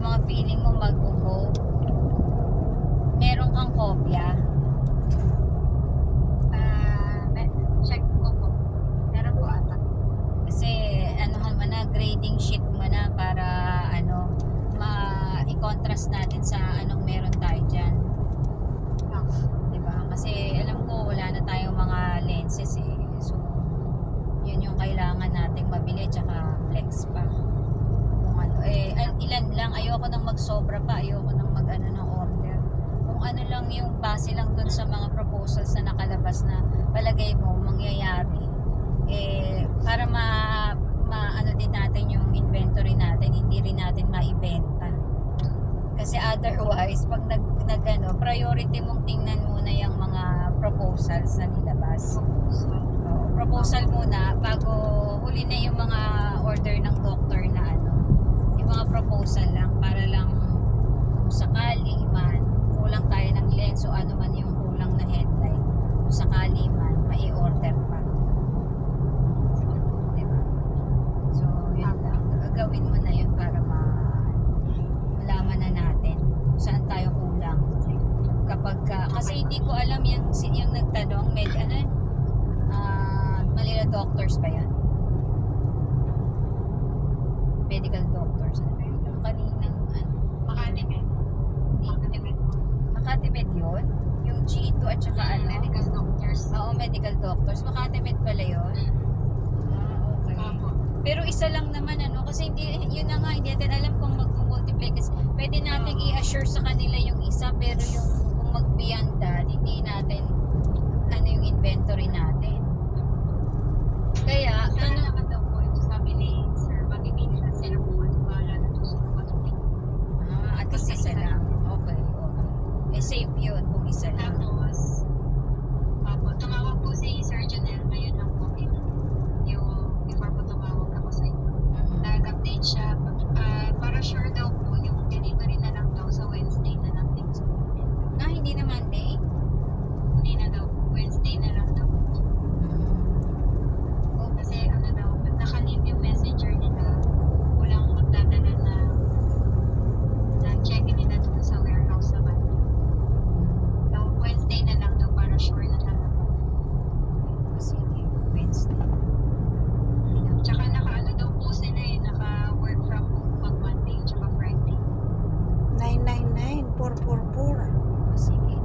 yung mga feeling mo mag-go, meron kang kopya. Check ko po. Meron po ata. Kasi anuhan mo na, grading sheet mo na para i-contrast natin sa anong meron tayo dyan. Diba? Kasi alam ko wala na tayong mga lenses eh. So, yun yung kailangan nating mabili tsaka flex pa. Kung ilan lang, ayoko nang magsobra pa, ayoko nang mag-ano ng order. Kung ano lang yung base lang dun sa mga proposals na nakalabas na palagay mo mangyayari, para ano din natin yung inventory natin, hindi rin natin maibenta. Kasi otherwise, pag priority mong tingnan muna yung mga proposals na nilabas. Proposal muna bago huli na yung mga order ng doctor na yung mga proposal lang para lang kung sakali man kulang tayo ng lens o ano man yung kulang na headlight, kung sakali man mai-order pa, diba? So yun lang, gagawin mo na yun para malaman na natin kung saan tayo kulang kapag kasi hindi ko alam yung nagtanong Manila doctors ba yan? Medical doctors. Ano ba yung kaninang Makati Med. Makati Med yun? Yung G2 at saka Medical doctors. Oo, medical doctors. Makati Med pala yun? Okay. Pero isa lang naman kasi yun na nga, hindi natin alam kung mag-multiply kasi pwede natin i-assure sa kanila yung isa pero yung kung mag-beyond that, hindi natin yung inventory natin. Kaya, naman daw po, sabi ni Sir, mag-ibig na sila po wala na to sila matupin. at least isa lang. Okay. Safe yun kung isa lang. Tapos, tumawag po si Sir Janelle, ngayon lang po yung before po tumawag ako sa inyo. Nag-update siya, para sure daw po yung delivery na lang daw sa Wednesday na lang next week. Hindi na Monday? Hindi na daw, Wednesday na lang daw. Kasi daw, naka-leave yung messenger nila, walang magdadala na check-in nila dun sa warehouse sa Monday. So, Wednesday na lang daw para sure na talaga. Sige, Wednesday. Tsaka daw po sila naka-work from home pag Monday tsaka Friday. 999-444. Sige,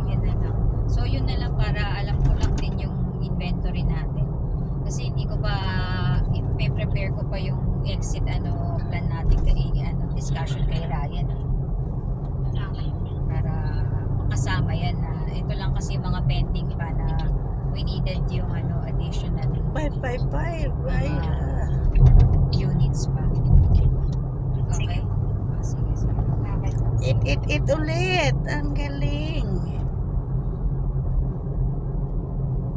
yun na lang. So, yun na lang para alam ko lang din yung inventory natin. Kasi hindi ko pa, i-prepare ko pa yung exit plan natin discussion kay Ryan. Para makasama yan na. Ito lang kasi mga pending pa na we needed yung additional 555. units pa. Okay? Sige. It ulit. Ang galing.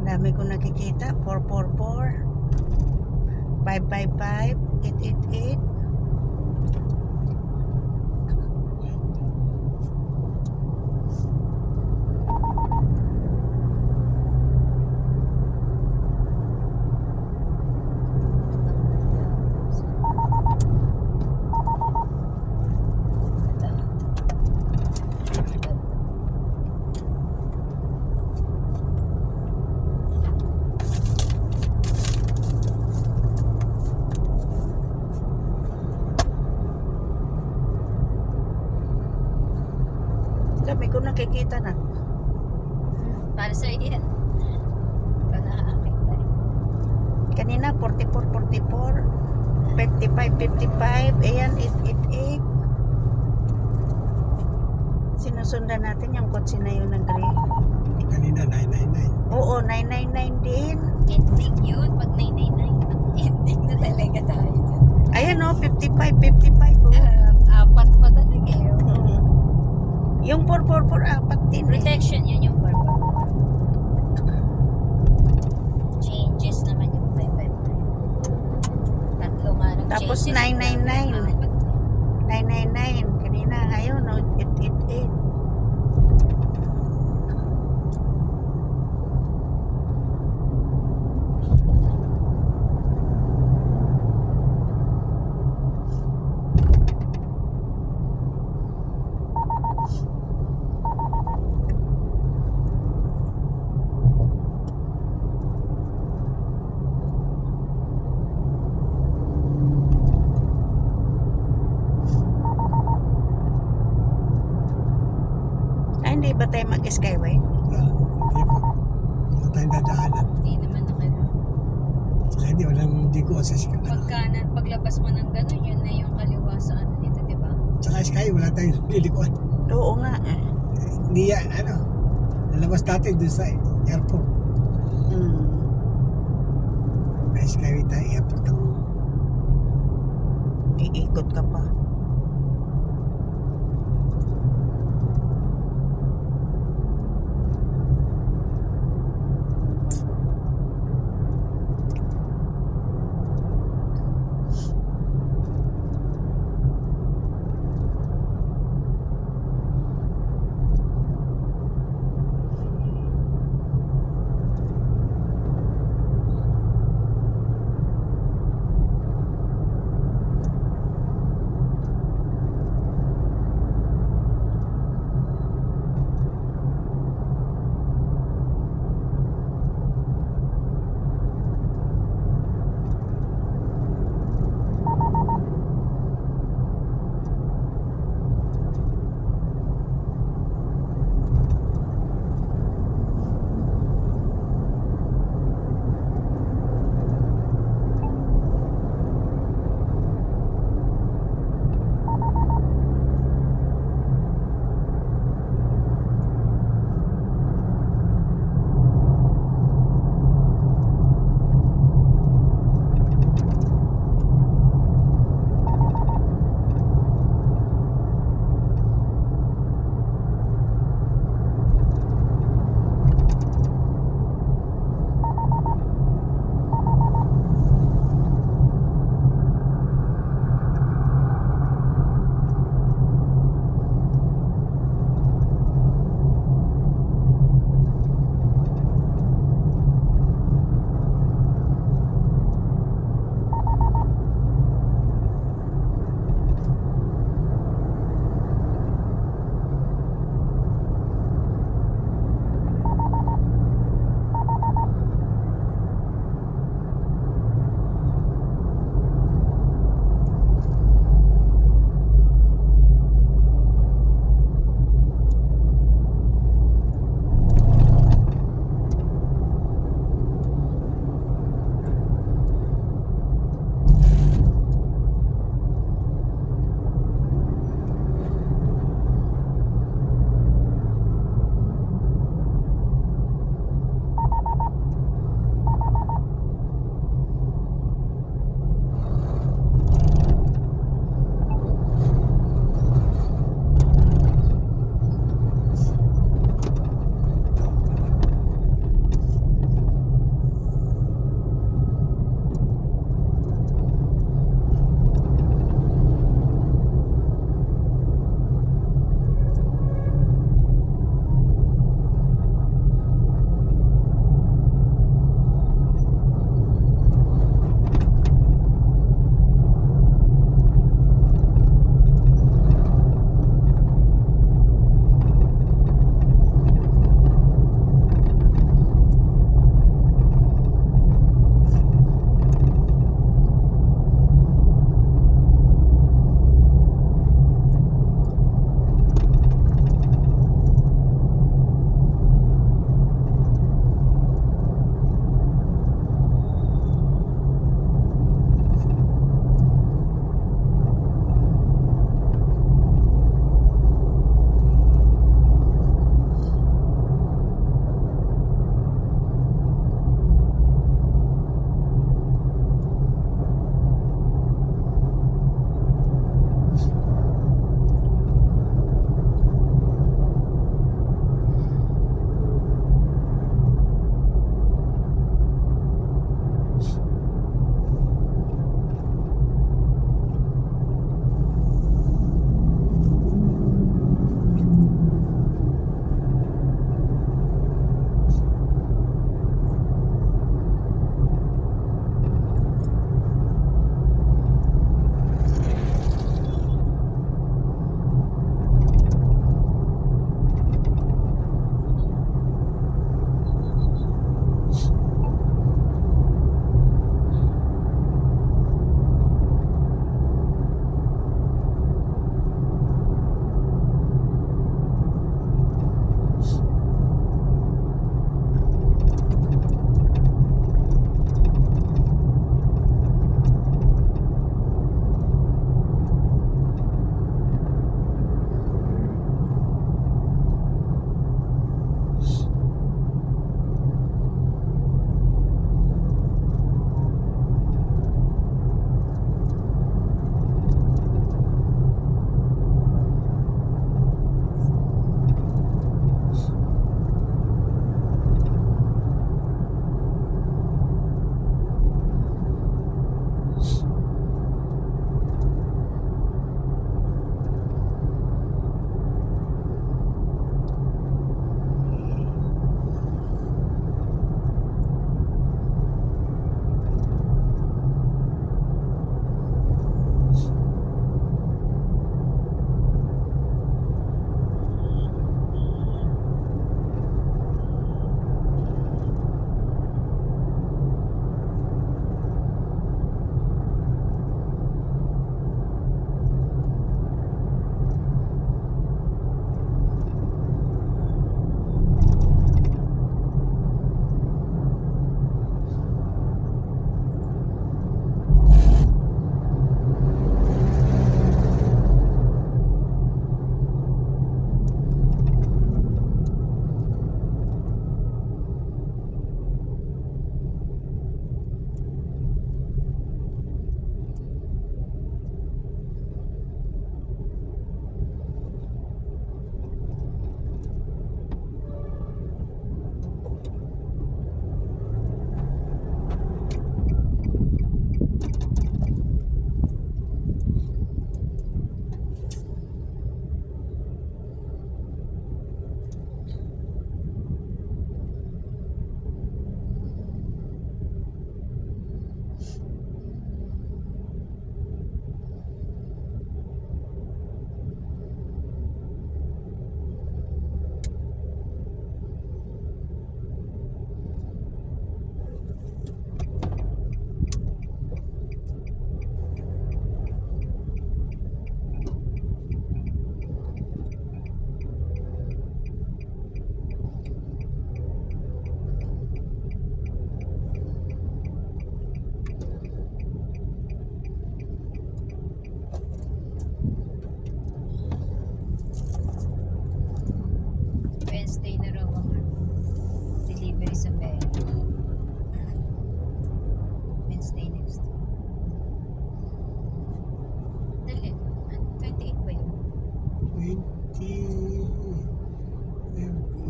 Dami ko nakikita. 444. 555. 888. Dami ko nakikita na. Para sa yan. Ito nakakita. Kanina 44, 44, 55, 55, ayan 888. Sinusundan natin yung kotse na yun ng gray. Kanina 999. Oo, 999 din. Ending yun. Pag 999, ending na talaga tayo. Ayan o, 55, 55 oh. Apat pa talaga yun. Yung 444, apat din eh. Protection, yun yung purple. Changes naman yung 555. Tatlo nga ng Tapos changes. 999. 999. Kanina, ngayon, no, 888. ba tayo mag-skyway? Hindi po. Wala tayong dadaanan. Hindi naman na kailangan. Saka hindi ko assess ka. Paglabas mo ng gano'n, yun na yung kaliwa sa ano nito, di ba? Saka Sky, wala tayong lilikuan. Oo nga. Hindi yan, nalabas natin dun sa airport. Mm. May Skyway tayo, airport ang Iikot ka pa.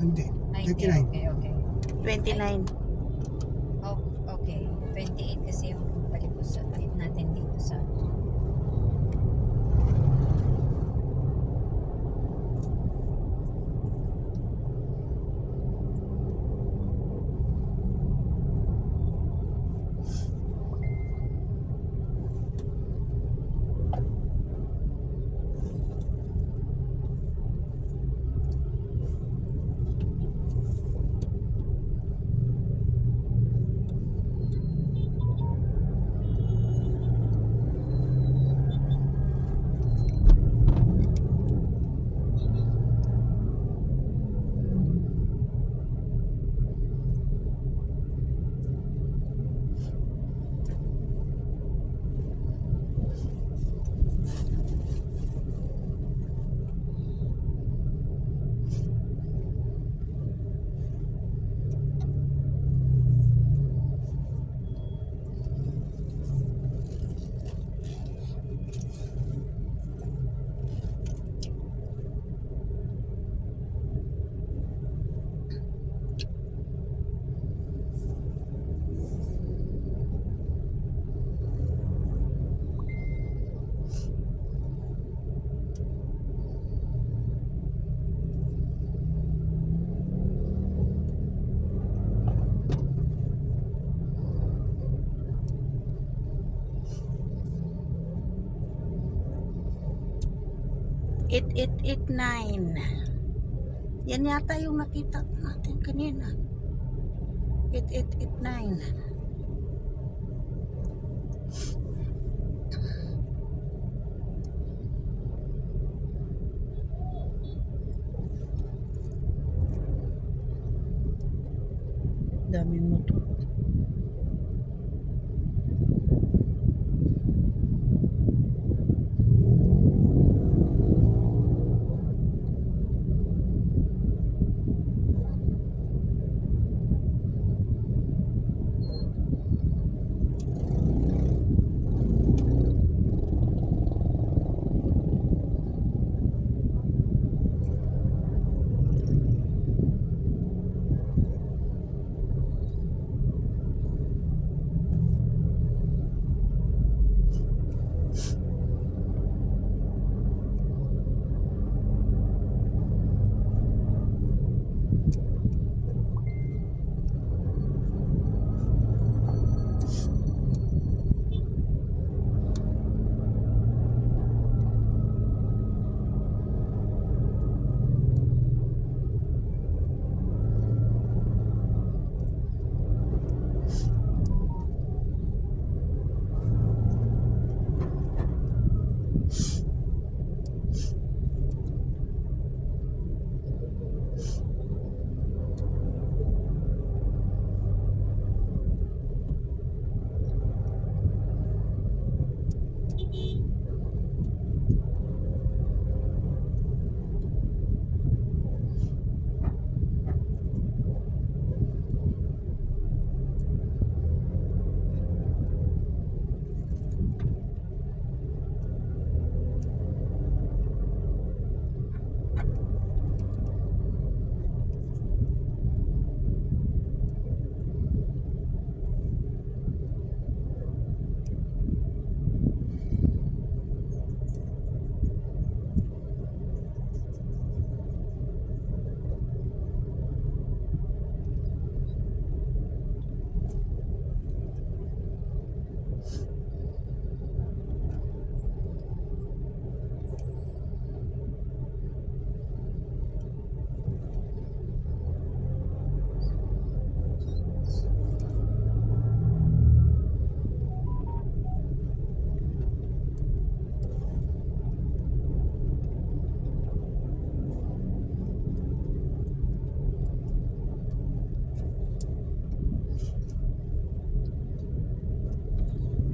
Hindi. Ay, hindi. 29. Okay. 29. Oh, okay. 28 kasi yung palibos sa type natin dito sa It 9. Yan yata yung nakita natin kanina. 8889. Dami motor.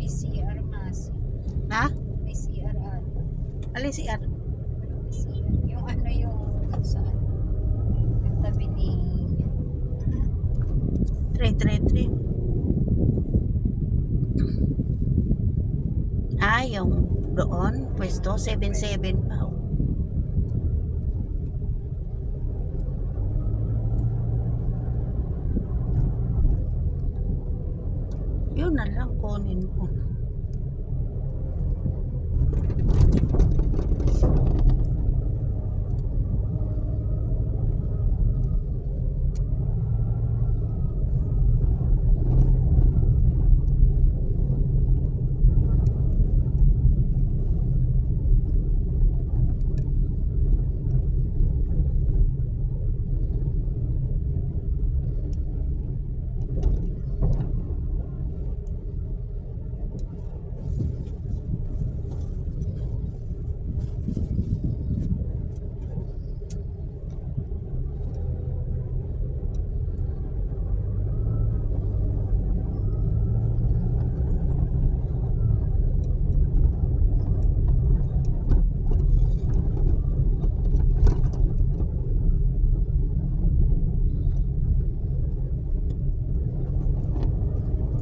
may CR mas. Ha? May CR ata. Alin si Ar? May CR. Yung ano yung saan? Yung tabi ni 333. Ah, yung doon, pwesto, 77 pa. Oh. Yun na lang kunin mo.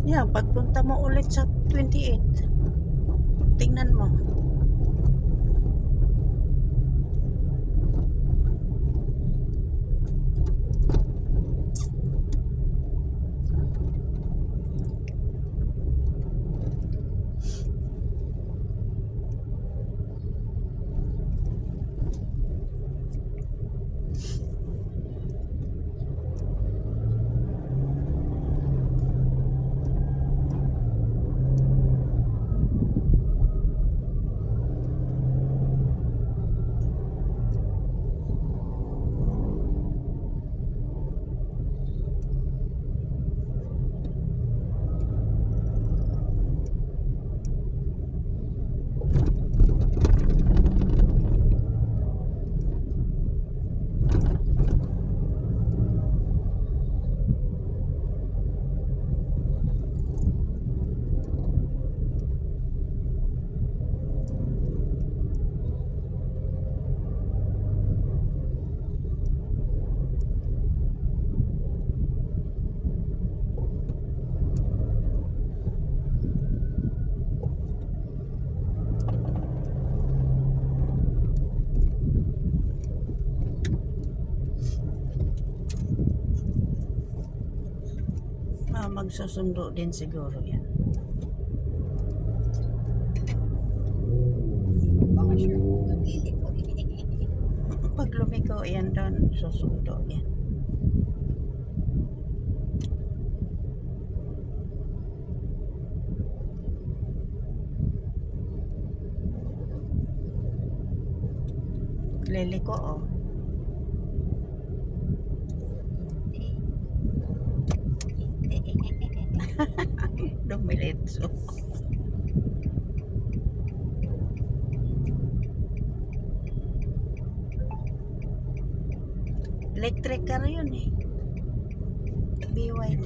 Yan, pagpunta mo ulit sa 28, tingnan mo. Magsusundo din siguro yan. Baka sure, nabili ko. Pag lumiko yan doon, susundo yan. Liliko oh. Dumiletso. Electric car yun eh. BYD.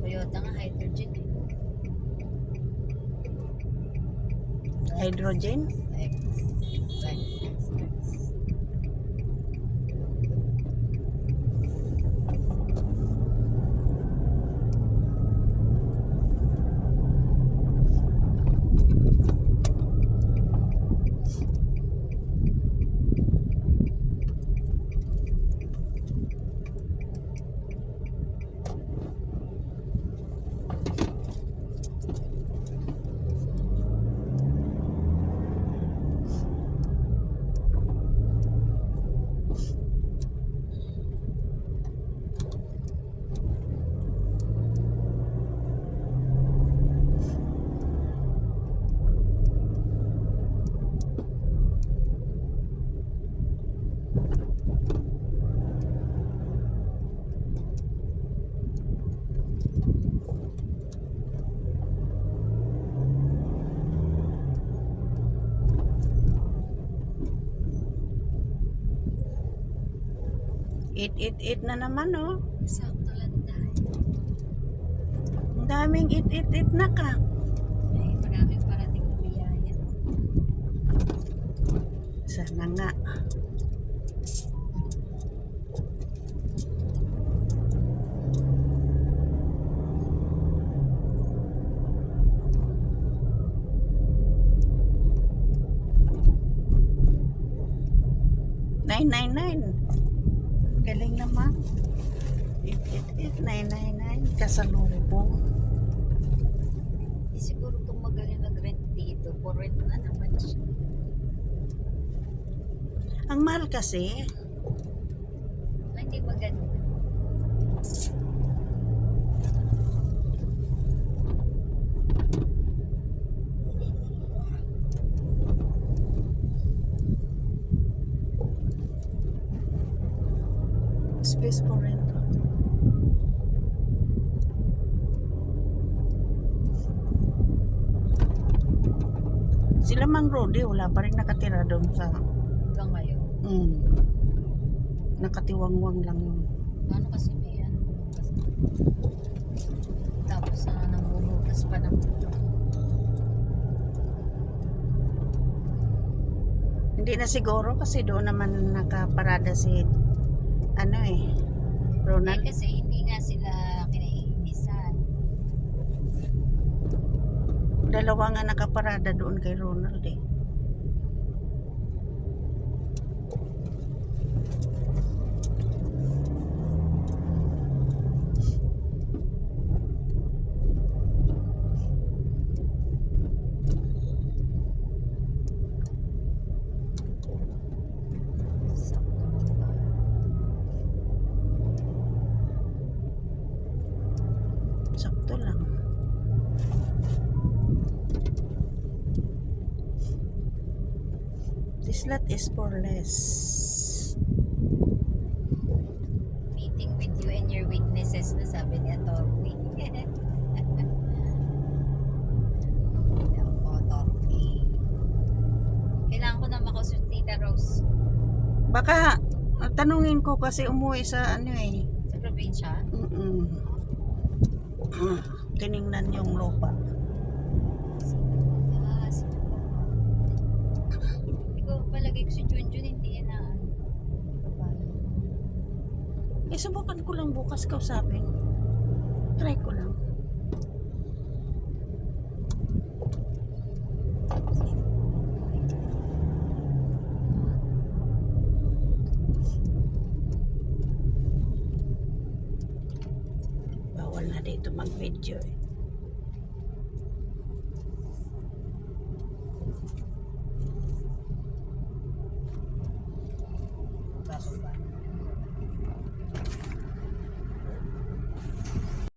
Toyota nga, hydrogen eh. Hydrogen? X. It na naman oh. Sakto lang tayo. Ang daming it na ka. Ay, maraming parating na biyaya. Sana nga. 999. Galing naman. 888-999. Kasalubong. Siguro kung magaling nag-rent dito, for rent na naman siya. Ang mahal kasi. Ay, hindi maganda. Space for rental. Sila Mang Rodi, wala pa rin nakatira doon sa Hanggang ngayon. nakatiwangwang lang yung Ano kasi may ano. Tapos nambubutas pa ng hindi na siguro kasi doon naman nakaparada si Ronald. kasi hindi nga sila kinaiinisan. Dalawa nga nakaparada doon kay Ronald eh. Sakto lang. This lot is for less. Meeting with you and your witnesses na sabi ni Atty. Atty. Kailangan ko na makausap Tita Rose Baka tanungin ko kasi umuwi sa sa probinsya. Tiningnan yung lupa. Ikaw palagay ko si Junjun hindi yan na Subukan ko lang bukas kausapin. Try ko lang. Bawal na dito mag-video eh.